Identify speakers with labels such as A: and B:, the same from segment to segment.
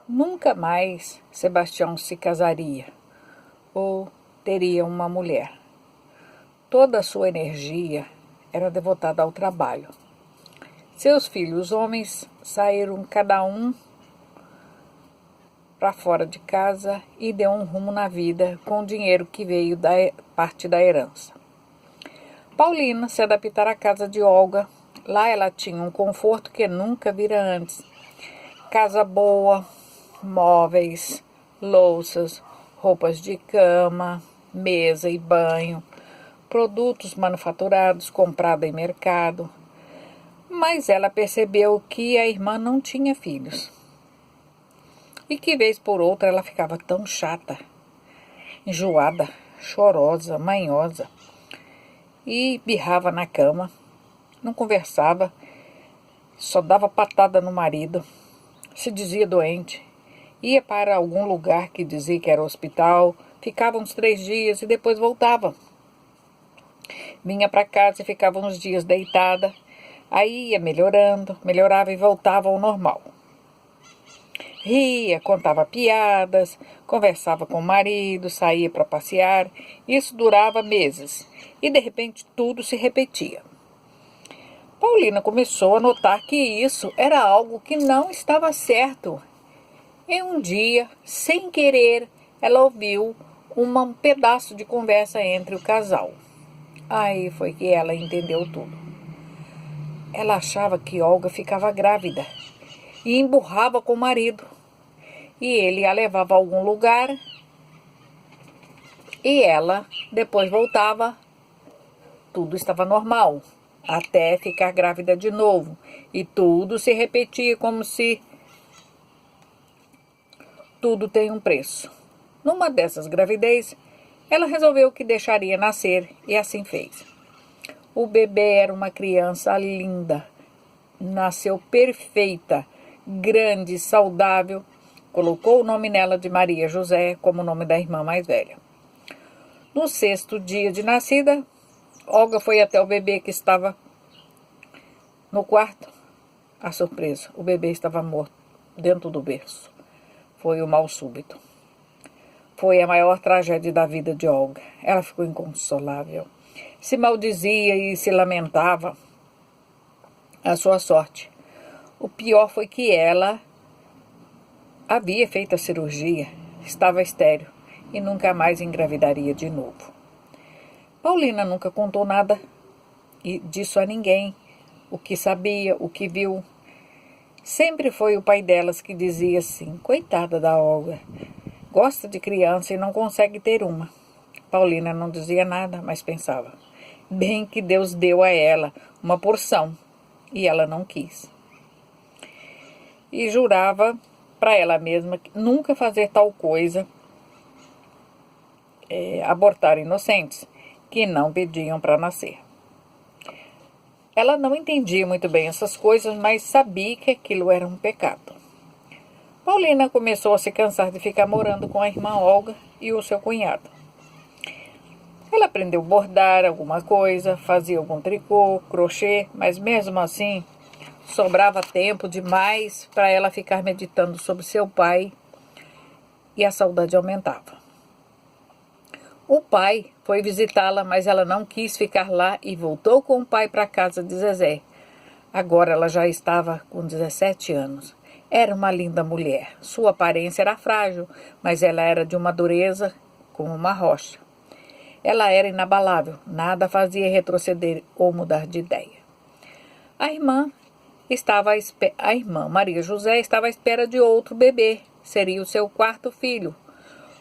A: Nunca mais Sebastião se casaria ou teria uma mulher. Toda a sua energia era devotada ao trabalho. Seus filhos homens saíram cada um para fora de casa e deu um rumo na vida com o dinheiro que veio da parte da herança. Paulina se adaptara à casa de Olga. Lá ela tinha um conforto que nunca vira antes. Casa boa, móveis, louças, roupas de cama, mesa e banho, produtos manufaturados comprados em mercado. Mas ela percebeu que a irmã não tinha filhos. E que vez por outra ela ficava tão chata, enjoada, chorosa, manhosa. E birrava na cama, não conversava, só dava patada no marido, se dizia doente, ia para algum lugar que dizia que era hospital, ficava uns 3 dias e depois voltava. Vinha para casa e ficava uns dias deitada, aí ia melhorando, melhorava e voltava ao normal. Ria, contava piadas, conversava com o marido, saía para passear. Isso durava meses e de repente tudo se repetia. Paulina começou a notar que isso era algo que não estava certo. E um dia, sem querer, ela ouviu um pedaço de conversa entre o casal. Aí foi que ela entendeu tudo. Ela achava que Olga ficava grávida e emburrava com o marido. E ele a levava a algum lugar e ela depois voltava. Tudo estava normal, até ficar grávida de novo. E tudo se repetia como se tudo tem um preço. Numa dessas gravidez, ela resolveu que deixaria nascer e assim fez. O bebê era uma criança linda. Nasceu perfeita, grande, saudável. Colocou o nome nela de Maria José, como o nome da irmã mais velha. No 6º dia de nascida, Olga foi até o bebê que estava no quarto. A surpresa, o bebê estava morto dentro do berço. Foi o mal súbito. Foi a maior tragédia da vida de Olga. Ela ficou inconsolável. Se maldizia e se lamentava a sua sorte. O pior foi que ela havia feito a cirurgia, estava estéril e nunca mais engravidaria de novo. Paulina nunca contou nada disso a ninguém, o que sabia, o que viu. Sempre foi o pai delas que dizia assim: coitada da Olga, gosta de criança e não consegue ter uma. Paulina não dizia nada, mas pensava: bem que Deus deu a ela uma porção e ela não quis. E jurava para ela mesma nunca fazer tal coisa, abortar inocentes que não pediam para nascer. Ela não entendia muito bem essas coisas, mas sabia que aquilo era um pecado. Paulina começou a se cansar de ficar morando com a irmã Olga e o seu cunhado. Ela aprendeu a bordar alguma coisa, fazia algum tricô, crochê, mas mesmo assim sobrava tempo demais para ela ficar meditando sobre seu pai e a saudade aumentava. O pai foi visitá-la, mas ela não quis ficar lá e voltou com o pai para a casa de Zezé. Agora ela já estava com 17 anos. Era uma linda mulher. Sua aparência era frágil, mas ela era de uma dureza como uma rocha. Ela era inabalável, nada fazia retroceder ou mudar de ideia. A irmã Maria José estava à espera de outro bebê. Seria o seu 4º filho.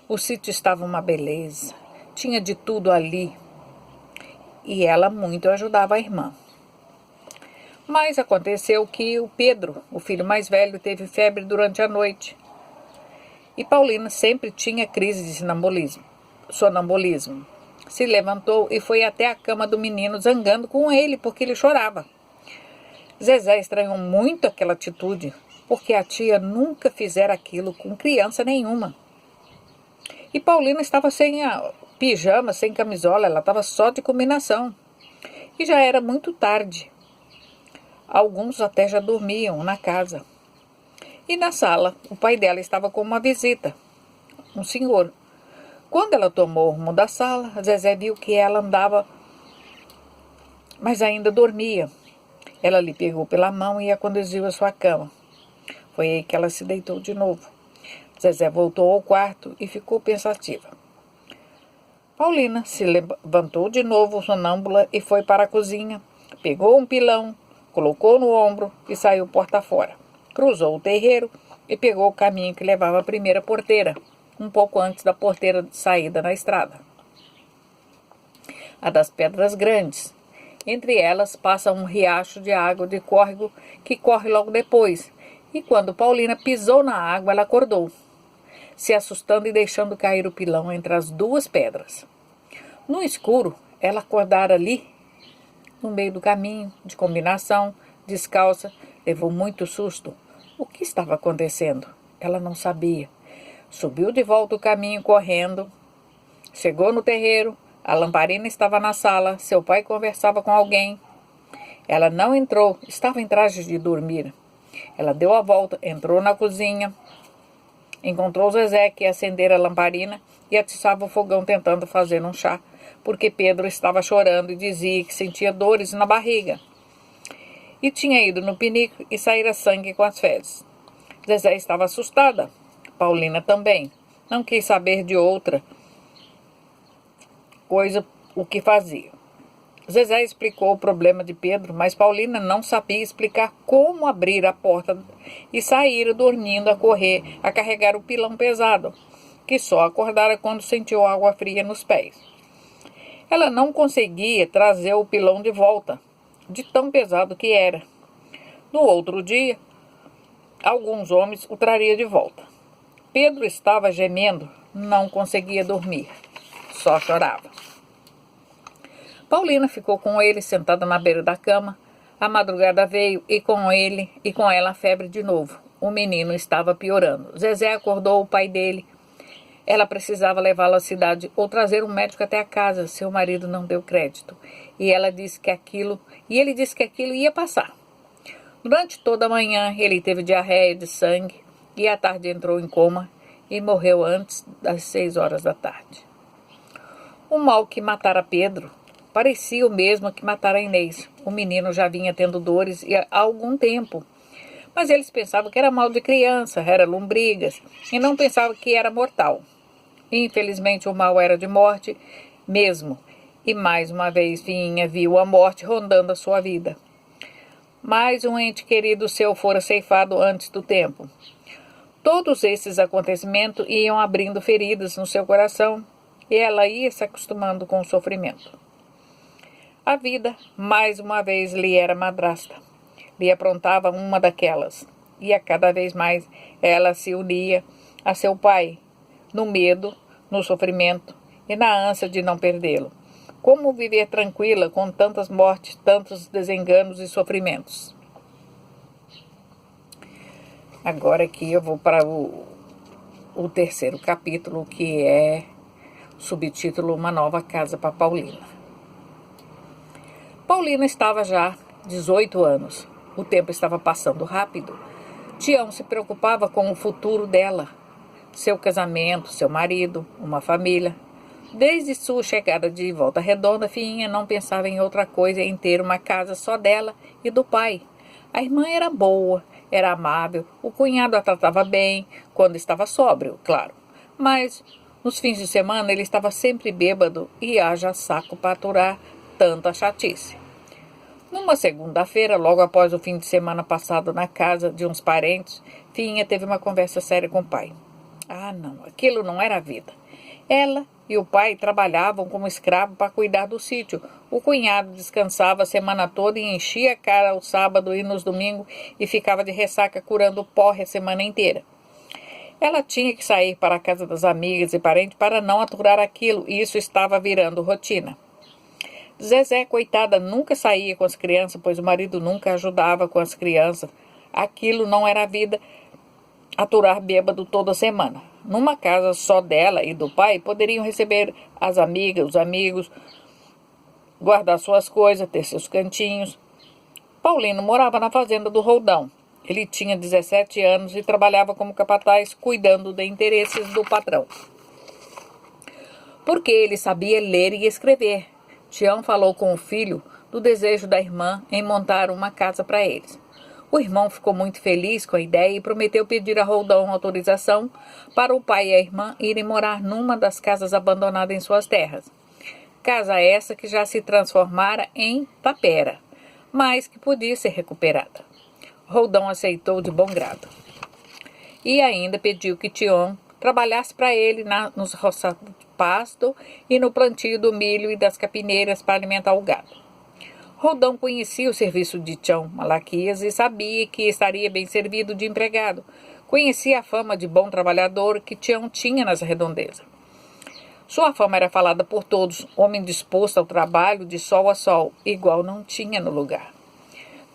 A: O sítio estava uma beleza. Tinha de tudo ali. E ela muito ajudava a irmã. Mas aconteceu que o Pedro, o filho mais velho, teve febre durante a noite. E Paulina sempre tinha crise de sonambulismo. Se levantou e foi até a cama do menino zangando com ele porque ele chorava. Zezé estranhou muito aquela atitude, porque a tia nunca fizera aquilo com criança nenhuma. E Paulina estava sem pijama, sem camisola, ela estava só de combinação. E já era muito tarde. Alguns até já dormiam na casa. E na sala, o pai dela estava com uma visita, um senhor. Quando ela tomou o rumo da sala, Zezé viu que ela andava, mas ainda dormia. Ela lhe pegou pela mão e a conduziu à sua cama. Foi aí que ela se deitou de novo. Zezé voltou ao quarto e ficou pensativa. Paulina se levantou de novo sonâmbula e foi para a cozinha. Pegou um pilão, colocou no ombro e saiu porta fora. Cruzou o terreiro e pegou o caminho que levava à primeira porteira, um pouco antes da porteira de saída na estrada. A das Pedras Grandes. Entre elas passa um riacho de água de córrego que corre logo depois. E quando Paulina pisou na água, ela acordou, se assustando e deixando cair o pilão entre as duas pedras. No escuro, ela acordara ali, no meio do caminho, de combinação, descalça, levou muito susto. O que estava acontecendo? Ela não sabia. Subiu de volta o caminho correndo, chegou no terreiro, a lamparina estava na sala, seu pai conversava com alguém. Ela não entrou, estava em trajes de dormir. Ela deu a volta, entrou na cozinha, encontrou Zezé, que ia acender a lamparina e atiçava o fogão tentando fazer um chá, porque Pedro estava chorando e dizia que sentia dores na barriga. E tinha ido no pinico e saíra sangue com as fezes. Zezé estava assustada. Paulina também. Não quis saber de outra coisa o que fazia. Zezé explicou o problema de Pedro, mas Paulina não sabia explicar como abrir a porta e sair dormindo a correr, a carregar o pilão pesado, que só acordara quando sentiu água fria nos pés. Ela não conseguia trazer o pilão de volta, de tão pesado que era. No outro dia, alguns homens o trariam de volta. Pedro estava gemendo, não conseguia dormir, só chorava. Paulina ficou com ele sentada na beira da cama. A madrugada veio e com ele e com ela a febre de novo. O menino estava piorando. Zezé acordou o pai dele. Ela precisava levá-lo à cidade ou trazer um médico até a casa. Seu marido não deu crédito. E ele disse que aquilo ia passar. Durante toda a manhã ele teve diarreia de sangue e à tarde entrou em coma e morreu antes das 6 horas da tarde. O mal que matara Pedro parecia o mesmo que matara Inês. O menino já vinha tendo dores há algum tempo. Mas eles pensavam que era mal de criança, era lombrigas, e não pensavam que era mortal. Infelizmente o mal era de morte mesmo, e mais uma vez viu a morte rondando a sua vida. Mais um ente querido seu fora ceifado antes do tempo. Todos esses acontecimentos iam abrindo feridas no seu coração, e ela ia se acostumando com o sofrimento. A vida, mais uma vez, lhe era madrasta. Lhe aprontava uma daquelas. E a cada vez mais ela se unia a seu pai, no medo, no sofrimento e na ânsia de não perdê-lo. Como viver tranquila com tantas mortes, tantos desenganos e sofrimentos? Agora aqui eu vou para o terceiro capítulo, que é subtítulo Uma Nova Casa para Paulina. Paulina estava já 18 anos. O tempo estava passando rápido. Tião se preocupava com o futuro dela, seu casamento, seu marido, uma família. Desde sua chegada de Volta Redonda, Fiinha não pensava em outra coisa em ter uma casa só dela e do pai. A irmã era boa, era amável, o cunhado a tratava bem, quando estava sóbrio, claro. Mas nos fins de semana ele estava sempre bêbado e haja saco para aturar tanta chatice. Numa segunda-feira, logo após o fim de semana passado na casa de uns parentes, Fiinha teve uma conversa séria com o pai. Ah, não, aquilo não era vida. Ela e o pai trabalhavam como escravo para cuidar do sítio. O cunhado descansava a semana toda e enchia a cara ao sábado e nos domingos e ficava de ressaca curando porre a semana inteira. Ela tinha que sair para a casa das amigas e parentes para não aturar aquilo, e isso estava virando rotina. Zezé, coitada, nunca saía com as crianças, pois o marido nunca ajudava com as crianças. Aquilo não era vida, aturar bêbado toda semana. Numa casa só dela e do pai, poderiam receber as amigas, os amigos, guardar suas coisas, ter seus cantinhos. Paulino morava na fazenda do Roldão. Ele tinha 17 anos e trabalhava como capataz, cuidando de interesses do patrão. Porque ele sabia ler e escrever. Tião falou com o filho do desejo da irmã em montar uma casa para eles. O irmão ficou muito feliz com a ideia e prometeu pedir a Roldão autorização para o pai e a irmã irem morar numa das casas abandonadas em suas terras. Casa essa que já se transformara em tapera, mas que podia ser recuperada. Roldão aceitou de bom grado. E ainda pediu que Tião trabalhasse para ele nos roçados de pasto e no plantio do milho e das capineiras para alimentar o gado. Roldão conhecia o serviço de Tião Malaquias e sabia que estaria bem servido de empregado. Conhecia a fama de bom trabalhador que Tião tinha nas redondezas. Sua fama era falada por todos, homem disposto ao trabalho de sol a sol, igual não tinha no lugar.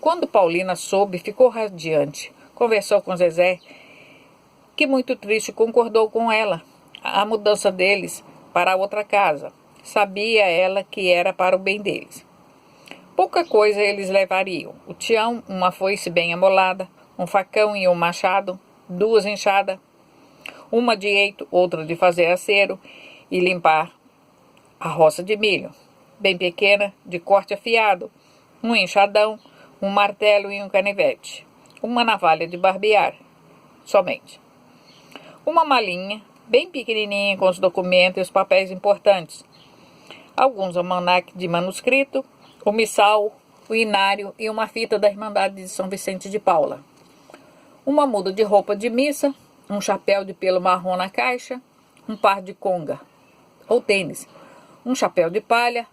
A: Quando Paulina soube, ficou radiante. Conversou com Zezé, que muito triste concordou com ela. A mudança deles para outra casa. Sabia ela que era para o bem deles. Pouca coisa eles levariam. O Tião, uma foice bem amolada, um facão e um machado, 2 enxadas, uma de eito, outra de fazer acero e limpar a roça de milho, bem pequena, de corte afiado, um enxadão, um martelo e um canivete, uma navalha de barbear, somente. Uma malinha, bem pequenininha com os documentos e os papéis importantes, alguns almanaques de manuscrito, o missal, o inário e uma fita da Irmandade de São Vicente de Paula. Uma muda de roupa de missa, um chapéu de pelo marrom na caixa, um par de conga ou tênis, um chapéu de palha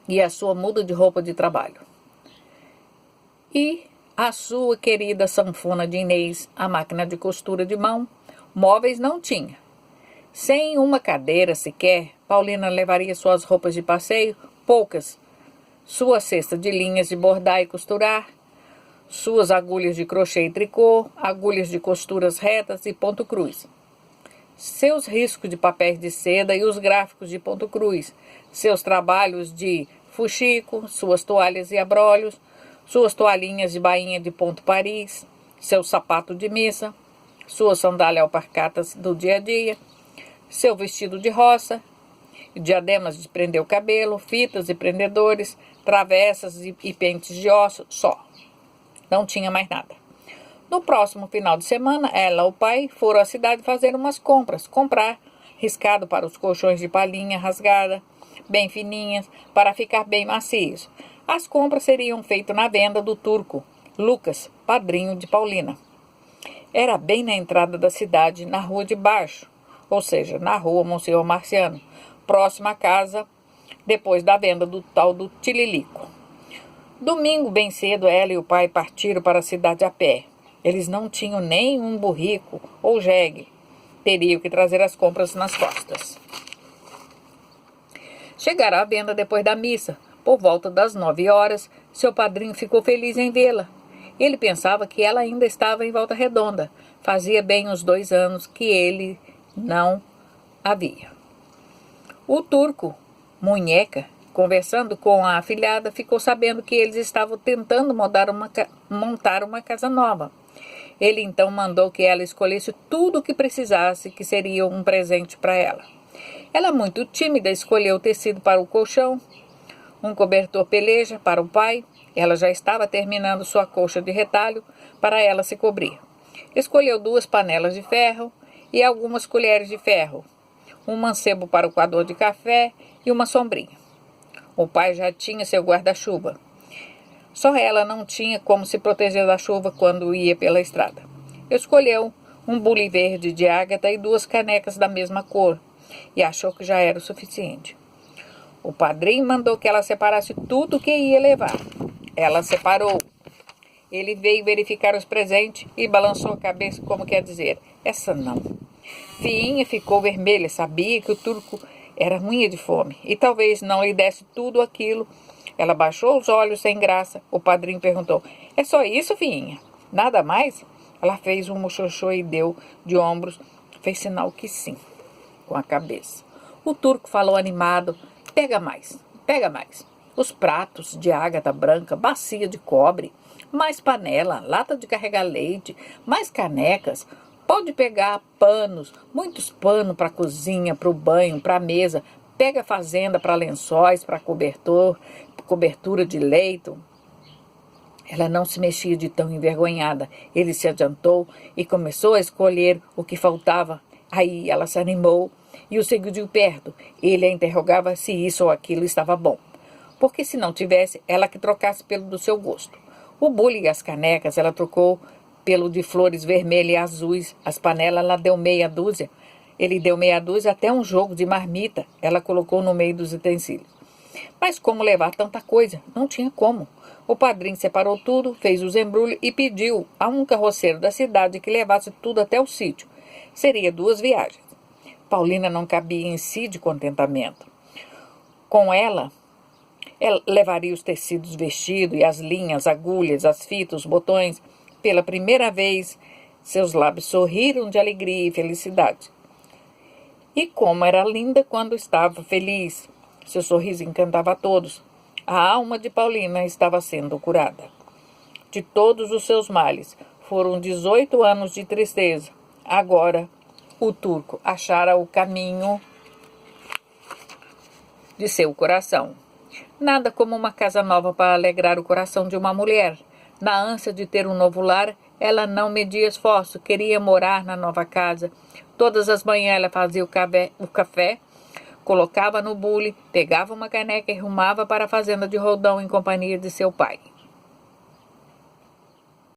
A: e a sua muda de roupa de trabalho. E a sua querida sanfona de Inês, a máquina de costura de mão, móveis não tinha. Sem uma cadeira sequer, Paulina levaria suas roupas de passeio, poucas, sua cesta de linhas de bordar e costurar, suas agulhas de crochê e tricô, agulhas de costuras retas e ponto cruz, seus riscos de papéis de seda e os gráficos de ponto cruz, seus trabalhos de fuxico, suas toalhas e abrolhos, suas toalhinhas de bainha de ponto Paris, seu sapato de missa, suas sandálias alparcatas do dia a dia, seu vestido de roça, diademas de prender o cabelo, fitas e prendedores, travessas e pentes de osso, só. Não tinha mais nada. No próximo final de semana, ela e o pai foram à cidade fazer umas comprar riscado para os colchões de palhinha rasgada, bem fininhas, para ficar bem macios. As compras seriam feitas na venda do turco, Lucas, padrinho de Paulina. Era bem na entrada da cidade, na rua de baixo, ou seja, na rua Monsenhor Marciano, próxima à casa, depois da venda do tal do Tililico. Domingo, bem cedo, ela e o pai partiram para a cidade a pé. Eles não tinham nem um burrico ou jegue. Teriam que trazer as compras nas costas. Chegaram à venda depois da missa. Por volta das 9 horas, seu padrinho ficou feliz em vê-la. Ele pensava que ela ainda estava em Volta Redonda. Fazia bem uns 2 anos que ele não a via. O turco, Munheca, conversando com a afilhada, ficou sabendo que eles estavam tentando montar uma casa nova. Ele então mandou que ela escolhesse tudo o que precisasse, que seria um presente para ela. Ela, muito tímida, escolheu o tecido para o colchão, um cobertor peleja para o pai. Ela já estava terminando sua colcha de retalho para ela se cobrir. Escolheu 2 panelas de ferro e algumas colheres de ferro, um mancebo para o coador de café e uma sombrinha. O pai já tinha seu guarda-chuva. Só ela não tinha como se proteger da chuva quando ia pela estrada. Escolheu um bule verde de ágata e 2 canecas da mesma cor e achou que já era o suficiente. O padrinho mandou que ela separasse tudo o que ia levar. Ela separou. Ele veio verificar os presentes e balançou a cabeça como quer dizer, essa não. Fiinha ficou vermelha, sabia que o turco era ruim de fome e talvez não lhe desse tudo aquilo. Ela baixou os olhos sem graça. O padrinho perguntou, é só isso, Fiinha? Nada mais? Ela fez um muxoxô e deu de ombros, fez sinal que sim, com a cabeça. O turco falou animado, pega mais, pega mais. Os pratos de ágata branca, bacia de cobre, mais panela, lata de carregar leite, mais canecas. Pode pegar panos, muitos panos para a cozinha, para o banho, para a mesa. Pega a fazenda para lençóis, para cobertura de leito. Ela não se mexia de tão envergonhada. Ele se adiantou e começou a escolher o que faltava. Aí ela se animou e o seguiu de perto. Ele a interrogava se isso ou aquilo estava bom. Porque se não tivesse, ela que trocasse pelo do seu gosto. O bule e as canecas ela trocou pelo de flores vermelhas e azuis. As panelas ela deu meia dúzia. Ele deu meia dúzia, até um jogo de marmita ela colocou no meio dos utensílios. Mas como levar tanta coisa? Não tinha como. O padrinho separou tudo, fez os embrulhos e pediu a um carroceiro da cidade que levasse tudo até o sítio. Seria 2 viagens. Paulina não cabia em si de contentamento. Com ela levaria os tecidos vestidos e as linhas, agulhas, as fitas, os botões. Pela primeira vez, seus lábios sorriram de alegria e felicidade. E como era linda quando estava feliz. Seu sorriso encantava a todos. A alma de Paulina estava sendo curada. De todos os seus males, foram 18 anos de tristeza. Agora, o turco achara o caminho de seu coração. Nada como uma casa nova para alegrar o coração de uma mulher. Na ânsia de ter um novo lar, ela não media esforço, queria morar na nova casa. Todas as manhãs ela fazia o café, colocava no bule, pegava uma caneca e rumava para a fazenda de Roldão em companhia de seu pai.